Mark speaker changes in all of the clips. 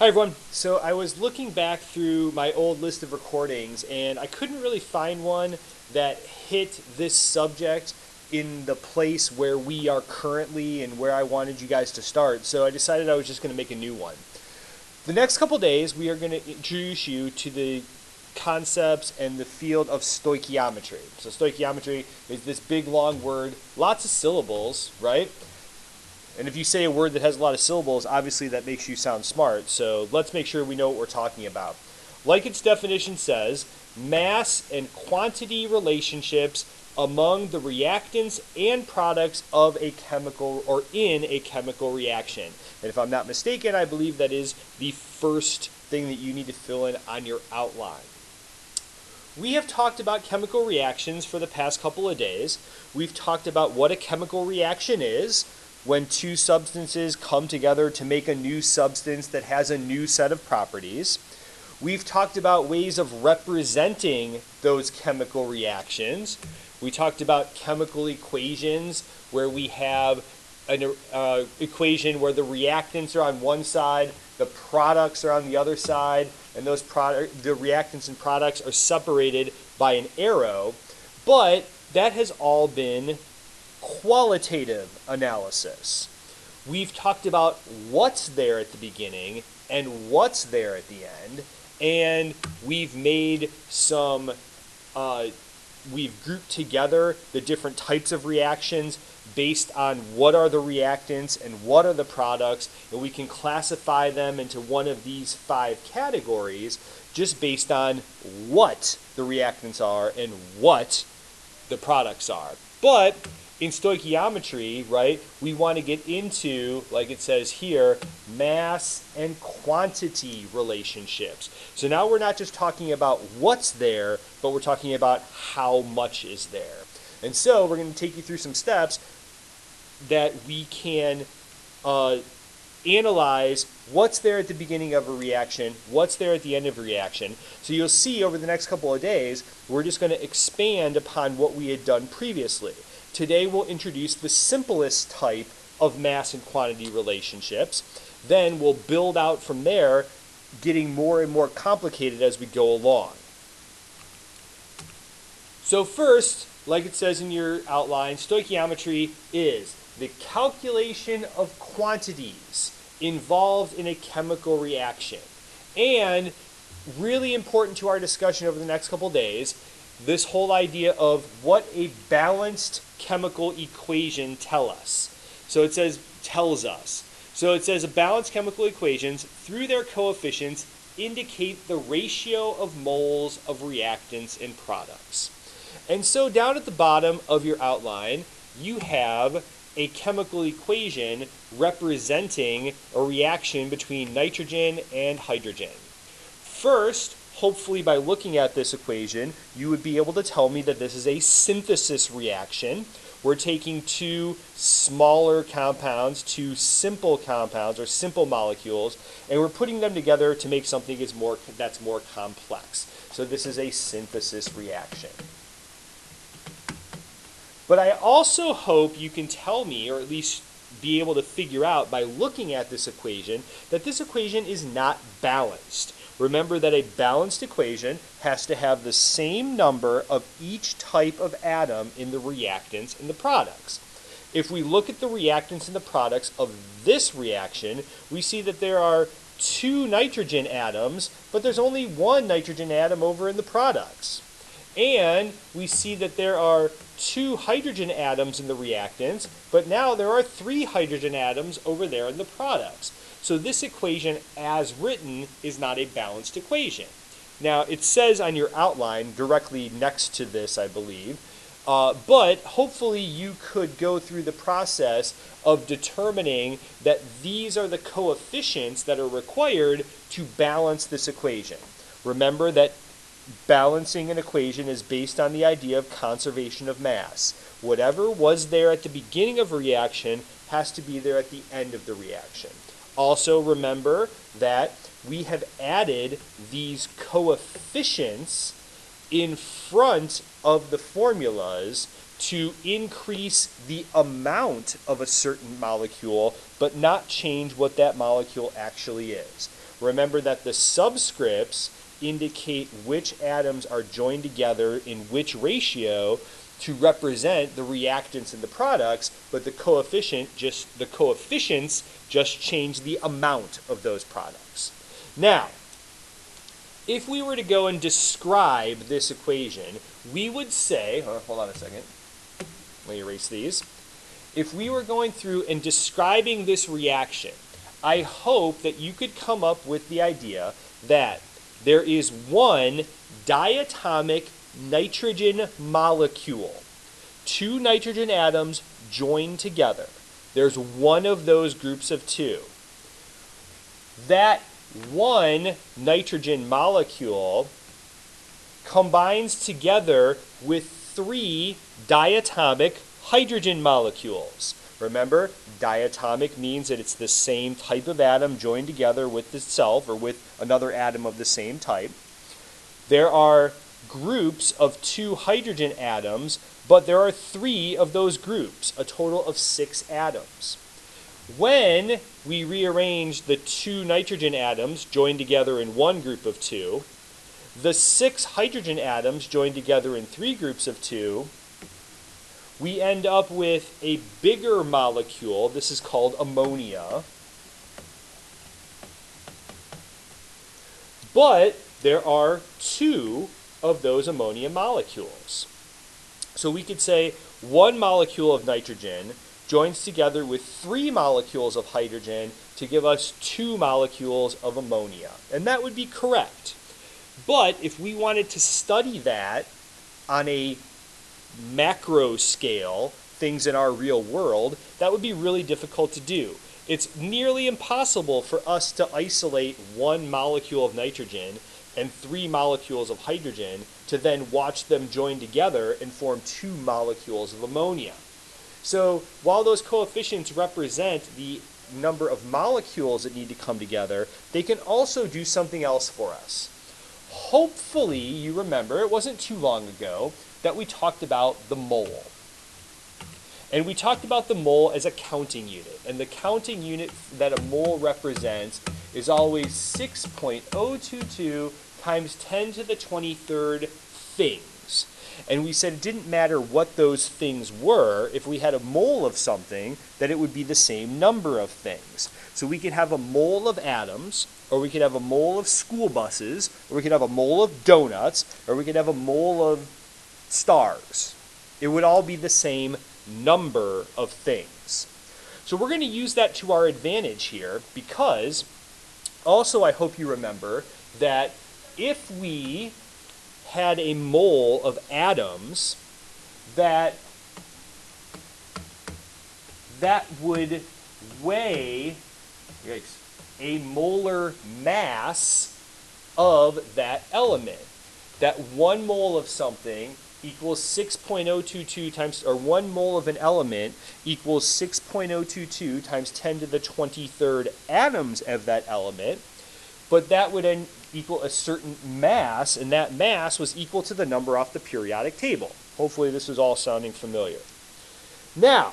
Speaker 1: Hi everyone. So I was looking back through my old list of recordings and I couldn't really find one that hit this subject in the place where we are currently and where I wanted you guys to start. So I decided I was just going to make a new one. The next couple days we are going to introduce you to the concepts and the field of stoichiometry. So stoichiometry is this big long word, lots of syllables, right? And if you say a word that has a lot of syllables, obviously that makes you sound smart. So let's make sure we know what we're talking about. Like its definition says, mass and quantity relationships among the reactants and products of a chemical or in a chemical reaction. And if I'm not mistaken, I believe that is the first thing that you need to fill in on your outline. We have talked about chemical reactions for the past couple of days. We've talked about what a chemical reaction is, when two substances come together to make a new substance that has a new set of properties. We've talked about ways of representing those chemical reactions. We talked about chemical equations where we have an equation where the reactants are on one side, the products are on the other side, and the reactants and products are separated by an arrow. But that has all been qualitative analysis. We've talked about what's there at the beginning and what's there at the end, and we've made some, we've grouped together the different types of reactions based on what are the reactants and what are the products, and we can classify them into one of these 5 categories just based on what the reactants are and what the products are. But in stoichiometry, right, we want to get into, like it says here, mass and quantity relationships. So now we're not just talking about what's there, but we're talking about how much is there. And so we're going to take you through some steps that we can analyze what's there at the beginning of a reaction, what's there at the end of a reaction. So you'll see over the next couple of days, we're just going to expand upon what we had done previously. Today we'll introduce the simplest type of mass and quantity relationships. Then we'll build out from there, getting more and more complicated as we go along. So first, like it says in your outline, stoichiometry is the calculation of quantities involved in a chemical reaction. And really important to our discussion over the next couple days, this whole idea of what a balanced chemical equation tells us. So it says a balanced chemical equations through their coefficients indicate the ratio of moles of reactants and products. And so down at the bottom of your outline, you have a chemical equation representing a reaction between nitrogen and hydrogen. First, hopefully by looking at this equation, you would be able to tell me that this is a synthesis reaction. We're taking two smaller compounds, two simple compounds or simple molecules, and we're putting them together to make something that's more complex. So this is a synthesis reaction. But I also hope you can tell me, or at least be able to figure out by looking at this equation, that this equation is not balanced. Remember that a balanced equation has to have the same number of each type of atom in the reactants and the products. If we look at the reactants and the products of this reaction, we see that there are 2 nitrogen atoms, but there's only 1 nitrogen atom over in the products. And we see that there are 2 hydrogen atoms in the reactants, but now there are 3 hydrogen atoms over there in the products. So this equation, as written, is not a balanced equation. Now, it says on your outline, directly next to this, I believe, but hopefully you could go through the process of determining that these are the coefficients that are required to balance this equation. Remember that balancing an equation is based on the idea of conservation of mass. Whatever was there at the beginning of a reaction has to be there at the end of the reaction. Also remember that we have added these coefficients in front of the formulas to increase the amount of a certain molecule, but not change what that molecule actually is. Remember that the subscripts indicate which atoms are joined together in which ratio to represent the reactants and the products, but the coefficients just change the amount of those products. Now, if we were to go and describe this equation, we would say, hold on a second, let me erase these. If we were going through and describing this reaction, I hope that you could come up with the idea that there is one diatomic nitrogen molecule, two nitrogen atoms joined together. There's one of those groups of two. That one nitrogen molecule combines together with three diatomic hydrogen molecules. Remember, diatomic means that it's the same type of atom joined together with itself or with another atom of the same type. There are groups of two hydrogen atoms, but there are three of those groups, a total of 6 atoms. When we rearrange the two nitrogen atoms joined together in one group of two, the 6 hydrogen atoms joined together in 3 groups of 2, we end up with a bigger molecule. This is called ammonia. But there are 2 of those ammonia molecules. So we could say one molecule of nitrogen joins together with 3 molecules of hydrogen to give us 2 molecules of ammonia. And that would be correct. But if we wanted to study that on a macro scale, things in our real world, that would be really difficult to do. It's nearly impossible for us to isolate one molecule of nitrogen and 3 molecules of hydrogen to then watch them join together and form 2 molecules of ammonia. So while those coefficients represent the number of molecules that need to come together, they can also do something else for us. Hopefully you remember, it wasn't too long ago, that we talked about the mole. And we talked about the mole as a counting unit. And the counting unit that a mole represents is always 6.022 times 10 to the 23rd things. And we said it didn't matter what those things were. If we had a mole of something, that it would be the same number of things. So we could have a mole of atoms, or we could have a mole of school buses, or we could have a mole of donuts, or we could have a mole of stars. It would all be the same number of things. So we're going to use that to our advantage here, because also I hope you remember that if we had a mole of atoms, that would weigh a molar mass of that element. That 1 mole of something equals 6.022 times, or 1 mole of an element equals 6.022 times 10 to the 23rd atoms of that element, but that would then equal a certain mass, and that mass was equal to the number off the periodic table. Hopefully this is all sounding familiar. Now,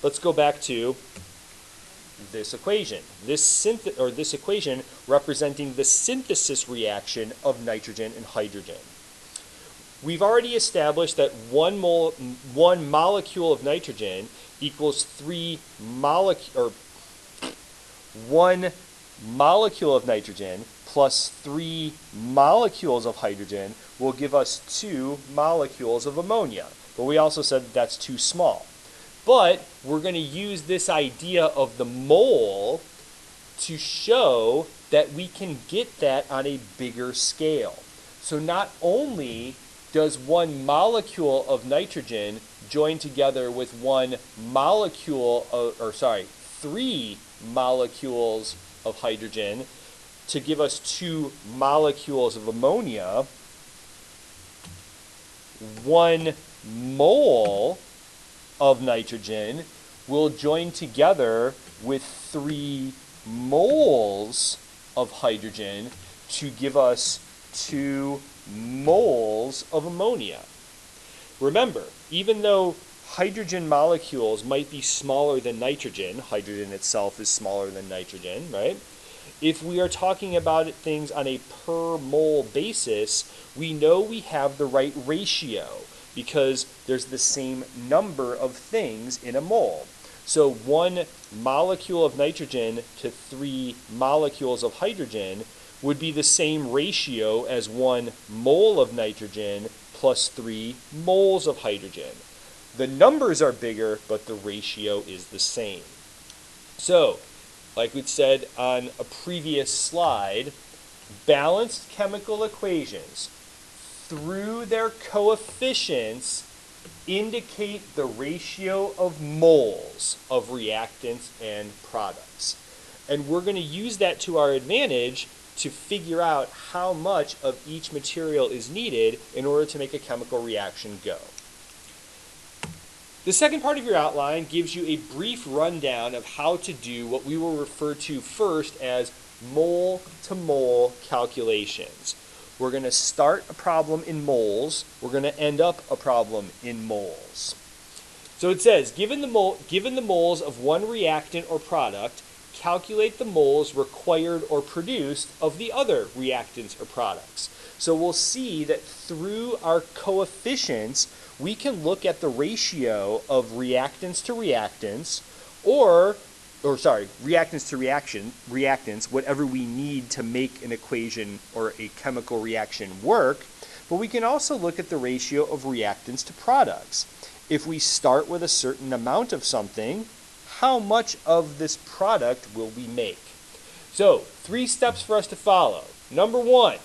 Speaker 1: let's go back to this equation. This equation representing the synthesis reaction of nitrogen and hydrogen. We've already established that one molecule of nitrogen equals 1 molecule of nitrogen plus 3 molecules of hydrogen will give us 2 molecules of ammonia. But we also said that that's too small. But we're going to use this idea of the mole to show that we can get that on a bigger scale. So not only does 1 molecule of nitrogen join together with 3 molecules of hydrogen to give us 2 molecules of ammonia, 1 mole of nitrogen will join together with 3 moles of hydrogen to give us 2 moles of ammonia. Remember, even though hydrogen molecules might be smaller than nitrogen, hydrogen itself is smaller than nitrogen, right? If we are talking about things on a per mole basis, we know we have the right ratio because there's the same number of things in a mole. So 1 molecule of nitrogen to 3 molecules of hydrogen would be the same ratio as 1 mole of nitrogen plus 3 moles of hydrogen. The numbers are bigger, but the ratio is the same. So, like we said on a previous slide, balanced chemical equations, through their coefficients, indicate the ratio of moles of reactants and products. And we're going to use that to our advantage to figure out how much of each material is needed in order to make a chemical reaction go. The second part of your outline gives you a brief rundown of how to do what we will refer to first as mole-to-mole calculations. We're going to start a problem in moles. We're going to end up a problem in moles. So it says, given the moles of one reactant or product, calculate the moles required or produced of the other reactants or products. So we'll see that through our coefficients, we can look at the ratio of reactants to reactants, reactants to reactants, whatever we need to make an equation or a chemical reaction work. But we can also look at the ratio of reactants to products. If we start with a certain amount of something, how much of this product will we make? So, 3 steps for us to follow. Number one,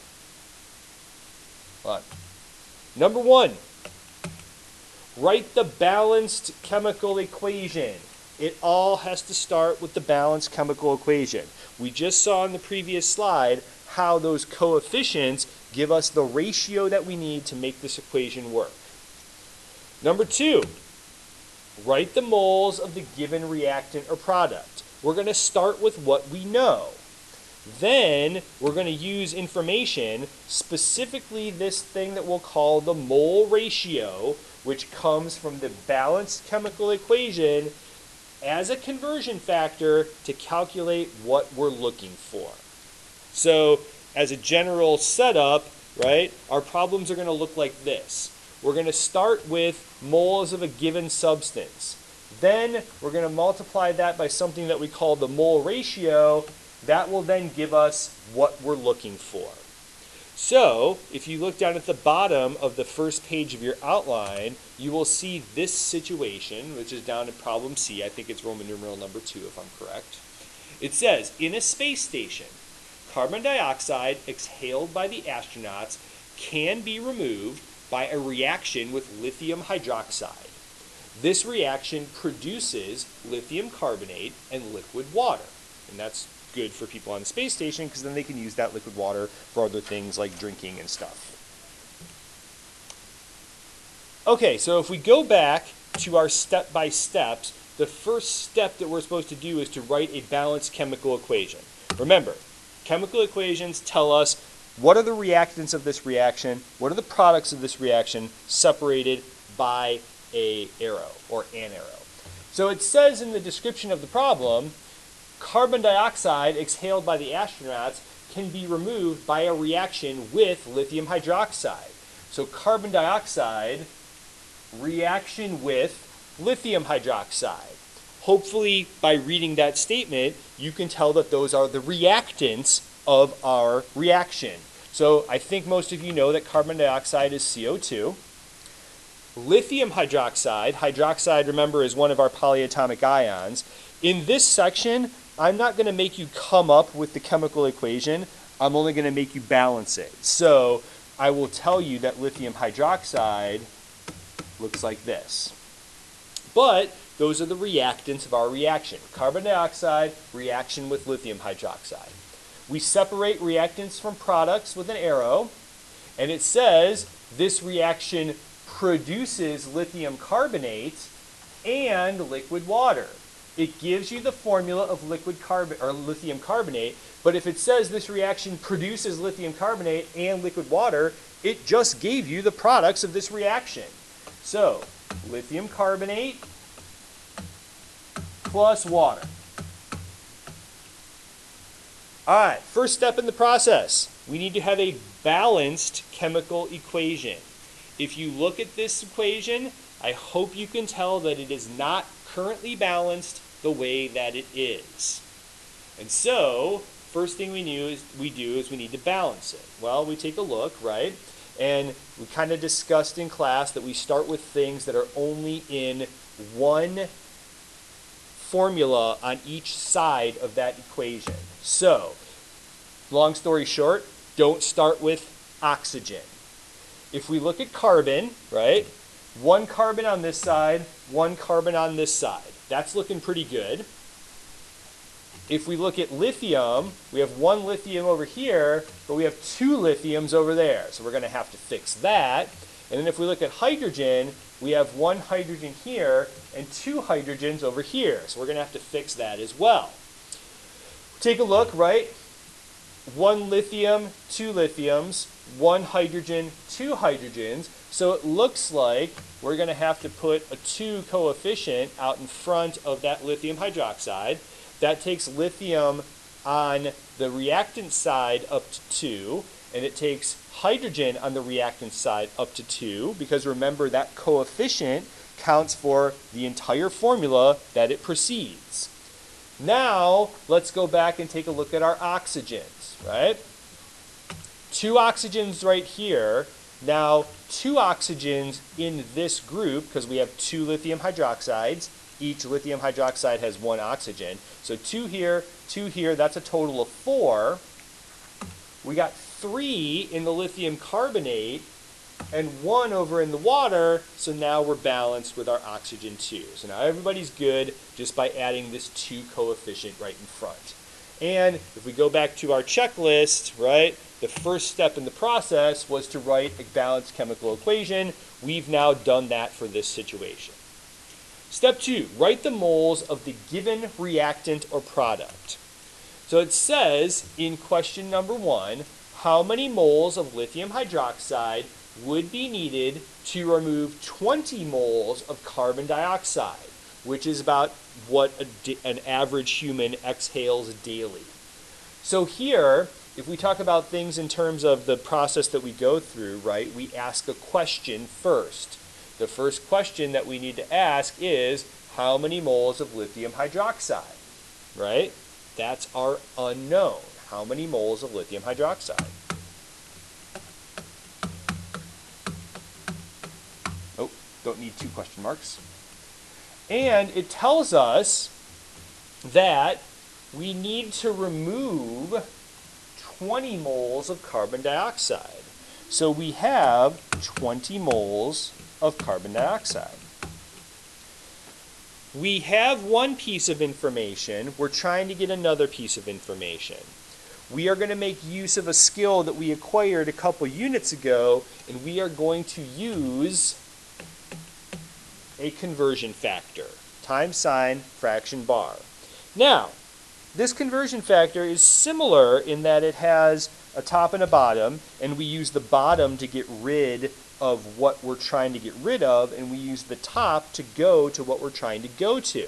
Speaker 1: write the balanced chemical equation. It all has to start with the balanced chemical equation. We just saw in the previous slide how those coefficients give us the ratio that we need to make this equation work. Number 2, write the moles of the given reactant or product. We're going to start with what we know. Then we're going to use information, specifically this thing that we'll call the mole ratio, which comes from the balanced chemical equation, as a conversion factor to calculate what we're looking for. So as a general setup, right, our problems are going to look like this. We're going to start with moles of a given substance. Then we're going to multiply that by something that we call the mole ratio. That will then give us what we're looking for. So if you look down at the bottom of the first page of your outline, you will see this situation, which is down in problem C. I think it's Roman numeral number 2, if I'm correct. It says, in a space station, carbon dioxide exhaled by the astronauts can be removed by a reaction with lithium hydroxide. This reaction produces lithium carbonate and liquid water. And that's good for people on the space station because then they can use that liquid water for other things like drinking and stuff. Okay, so if we go back to our step-by-steps, the first step that we're supposed to do is to write a balanced chemical equation. Remember, chemical equations tell us what are the reactants of this reaction, what are the products of this reaction separated by an arrow or an arrow. So it says in the description of the problem, carbon dioxide exhaled by the astronauts can be removed by a reaction with lithium hydroxide. So carbon dioxide, reaction with lithium hydroxide. Hopefully, by reading that statement, you can tell that those are the reactants of our reaction. So I think most of you know that carbon dioxide is CO2. Lithium hydroxide, remember, is one of our polyatomic ions. In this section, I'm not going to make you come up with the chemical equation. I'm only going to make you balance it. So I will tell you that lithium hydroxide looks like this. But those are the reactants of our reaction. Carbon dioxide, reaction with lithium hydroxide. We separate reactants from products with an arrow, and it says this reaction produces lithium carbonate and liquid water. It gives you the formula of lithium carbonate, but if it says this reaction produces lithium carbonate and liquid water, it just gave you the products of this reaction. So, lithium carbonate plus water. All right, first step in the process. We need to have a balanced chemical equation. If you look at this equation, I hope you can tell that it is not currently balanced the way that it is. And so, first thing we do is we need to balance it. Well, we take a look, right? And we kind of discussed in class that we start with things that are only in one formula on each side of that equation. So, long story short, don't start with oxygen. If we look at carbon, right? One carbon on this side, one carbon on this side. That's looking pretty good. If we look at lithium, we have one lithium over here, but we have two lithiums over there. So we're going to have to fix that. And then if we look at hydrogen, we have one hydrogen here and two hydrogens over here. So we're going to have to fix that as well. Take a look, right? One lithium, two lithiums, one hydrogen, two hydrogens. So it looks like we're going to have to put a 2 coefficient out in front of that lithium hydroxide. That takes lithium on the reactant side up to 2, and it takes hydrogen on the reactant side up to 2, because remember that coefficient counts for the entire formula that it precedes. Now, let's go back and take a look at our oxygens, right? 2 oxygens right here. Now, 2 oxygens in this group, because we have 2 lithium hydroxides. Each lithium hydroxide has 1 oxygen. So 2 here, that's a total of 4. We got 3 in the lithium carbonate and 1 over in the water, so now we're balanced with our oxygen too. So now everybody's good just by adding this 2 coefficient right in front. And if we go back to our checklist, right, the first step in the process was to write a balanced chemical equation. We've now done that for this situation. Step 2, write the moles of the given reactant or product. So it says in question number 1, how many moles of lithium hydroxide would be needed to remove 20 moles of carbon dioxide, which is about what an average human exhales daily. So here, if we talk about things in terms of the process that we go through, right, we ask a question first. The first question that we need to ask is, how many moles of lithium hydroxide, right? That's our unknown. How many moles of lithium hydroxide? Oh, don't need 2 question marks. And it tells us that we need to remove 20 moles of carbon dioxide. So we have 20 moles of carbon dioxide. We have one piece of information. We're trying to get another piece of information. We are going to make use of a skill that we acquired a couple units ago, and we are going to use a conversion factor, time sign fraction bar. Now, this conversion factor is similar in that it has a top and a bottom, and we use the bottom to get rid of what we're trying to get rid of, and we use the top to go to what we're trying to go to.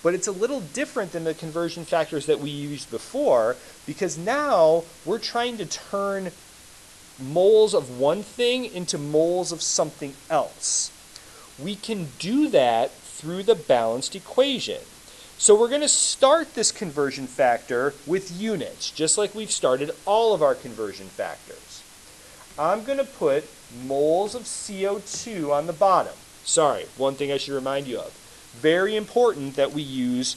Speaker 1: But it's a little different than the conversion factors that we used before, because now we're trying to turn moles of one thing into moles of something else. We can do that through the balanced equation. So we're going to start this conversion factor with units, just like we've started all of our conversion factors. I'm going to put moles of CO2 on the bottom. Sorry, one thing I should remind you of. Very important that we use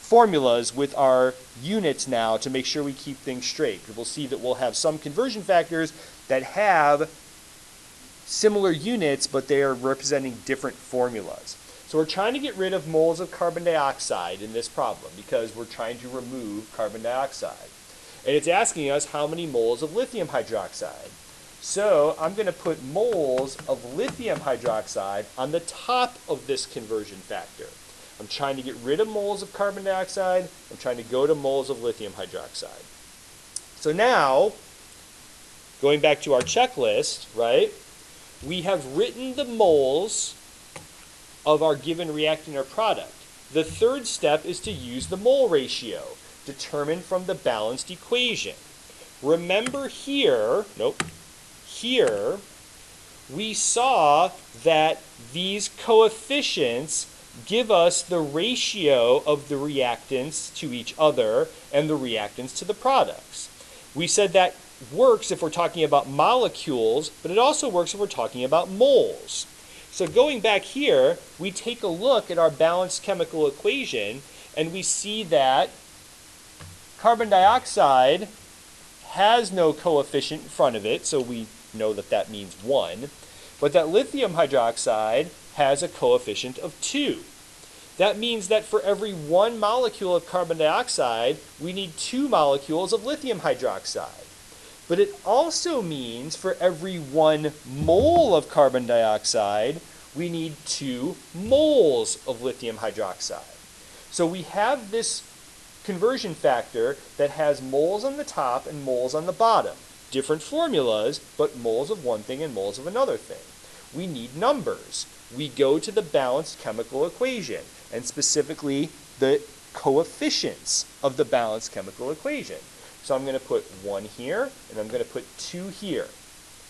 Speaker 1: formulas with our units now to make sure we keep things straight. We'll see that we'll have some conversion factors that have similar units, but they are representing different formulas. So we're trying to get rid of moles of carbon dioxide in this problem because we're trying to remove carbon dioxide. And it's asking us how many moles of lithium hydroxide. So I'm going to put moles of lithium hydroxide on the top of this conversion factor. I'm trying to get rid of moles of carbon dioxide. I'm trying to go to moles of lithium hydroxide. So now, going back to our checklist, right, we have written the moles of our given reactant or product. The third step is to use the mole ratio. determined from the balanced equation. Remember here, here, we saw that these coefficients give us the ratio of the reactants to each other and the reactants to the products. We said that works if we're talking about molecules, but it also works if we're talking about moles. So going back here, we take a look at our balanced chemical equation, and we see that carbon dioxide has no coefficient in front of it, so we know that that means 1. But that lithium hydroxide has a coefficient of 2. That means that for every 1 molecule of carbon dioxide, we need 2 molecules of lithium hydroxide. But it also means for every 1 mole of carbon dioxide, we need 2 moles of lithium hydroxide. So we have this conversion factor that has moles on the top and moles on the bottom. Different formulas, but moles of one thing and moles of another thing. We need numbers. We go to the balanced chemical equation, and specifically the coefficients of the balanced chemical equation. So I'm going to put 1 here, and I'm going to put 2 here,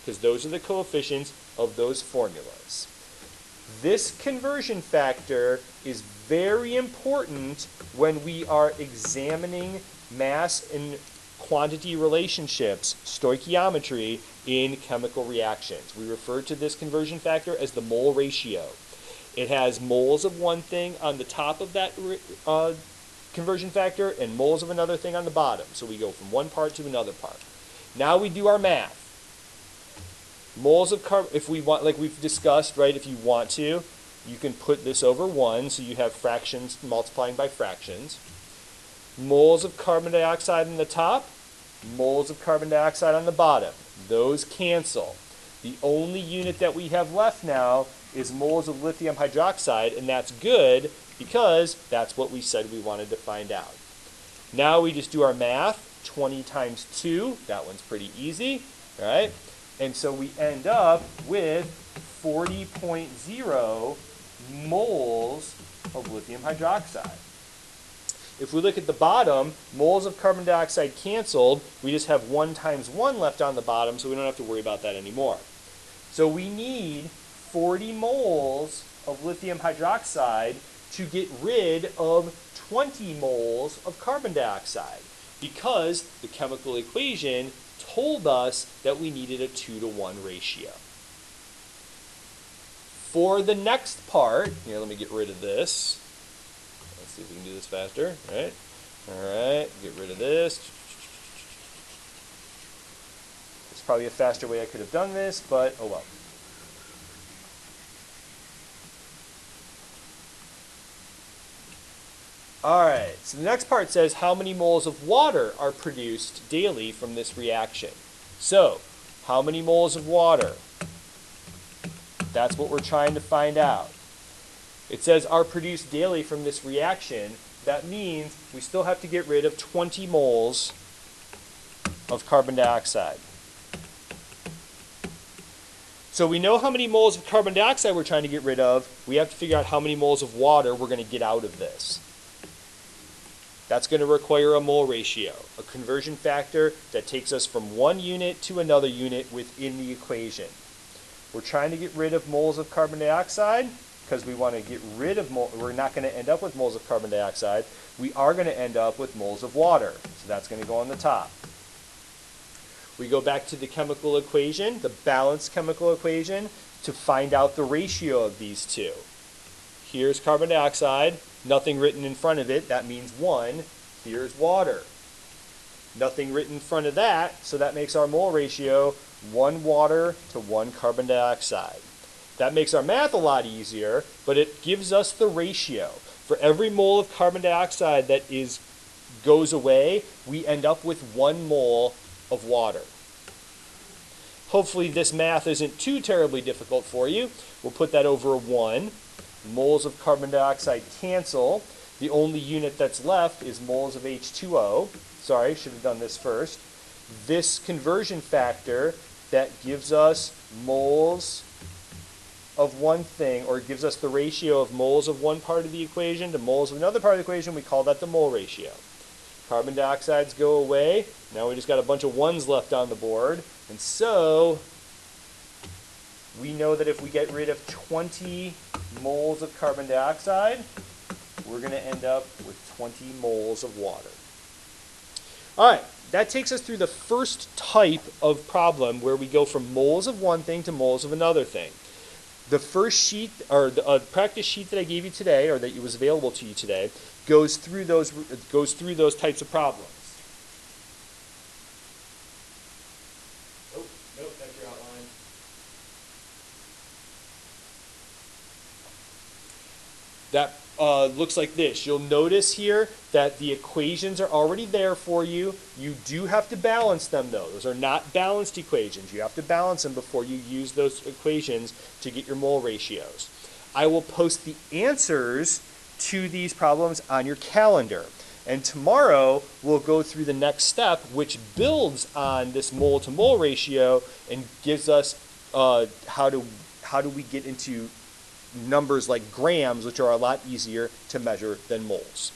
Speaker 1: because those are the coefficients of those formulas. This conversion factor is very important when we are examining mass and quantity relationships, stoichiometry, in chemical reactions. We refer to this conversion factor as the mole ratio. It has moles of one thing on the top of that conversion factor and moles of another thing on the bottom. So we go from one part to another part. Now we do our math. Moles of carbon, if we want, like we've discussed, right, if you want to, you can put this over 1, so you have fractions multiplying by fractions. Moles of carbon dioxide on the top, moles of carbon dioxide on the bottom. Those cancel. The only unit that we have left now is moles of lithium hydroxide, and that's good because that's what we said we wanted to find out. Now we just do our math. 20 times 2, that one's pretty easy, all right? And so we end up with 40.0 moles of lithium hydroxide. If we look at the bottom, moles of carbon dioxide canceled. We just have 1 times 1 left on the bottom, so we don't have to worry about that anymore. So we need 40 moles of lithium hydroxide to get rid of 20 moles of carbon dioxide, because the chemical equation told us that we needed a 2-to-1 ratio. For the next part, here, let me get rid of this. Let's see if we can do this faster. All right, get rid of this. There's probably a faster way I could have done this, but oh well. Alright, so the next part says how many moles of water are produced daily from this reaction. So, how many moles of water? That's what we're trying to find out. It says are produced daily from this reaction. That means we still have to get rid of 20 moles of carbon dioxide. So we know how many moles of carbon dioxide we're trying to get rid of. We have to figure out how many moles of water we're going to get out of this. That's going to require a mole ratio, a conversion factor that takes us from one unit to another unit within the equation. We're trying to get rid of moles of carbon dioxide because we want to get rid of we're not going to end up with moles of carbon dioxide. We are going to end up with moles of water. So that's going to go on the top. We go back to the chemical equation, the balanced chemical equation, to find out the ratio of these two. Here's carbon dioxide. Nothing written in front of it, that means 1. Here's water. Nothing written in front of that, so that makes our mole ratio 1 water to 1 carbon dioxide. That makes our math a lot easier, but it gives us the ratio. For every mole of carbon dioxide that goes away, we end up with 1 mole of water. Hopefully this math isn't too terribly difficult for you. We'll put that over a 1. Moles of carbon dioxide cancel. The only unit that's left is moles of H2O. Sorry, should have done this first. This conversion factor that gives us moles of one thing, or gives us the ratio of moles of one part of the equation to moles of another part of the equation, we call that the mole ratio. Carbon dioxides go away. Now we just got a bunch of ones left on the board. And so we know that if we get rid of 20 moles of carbon dioxide, we're going to end up with 20 moles of water. All right, that takes us through the first type of problem where we go from moles of one thing to moles of another thing. The first sheet, or the practice sheet that I gave you today, or that was available to you today, goes through those types of problems. Oh, nope, that's your outline. That looks like this. You'll notice here that the equations are already there for you. You do have to balance them though. Those are not balanced equations. You have to balance them before you use those equations to get your mole ratios. I will post the answers to these problems on your calendar. And tomorrow we'll go through the next step, which builds on this mole to mole ratio and gives us how do we get into numbers like grams, which are a lot easier to measure than moles.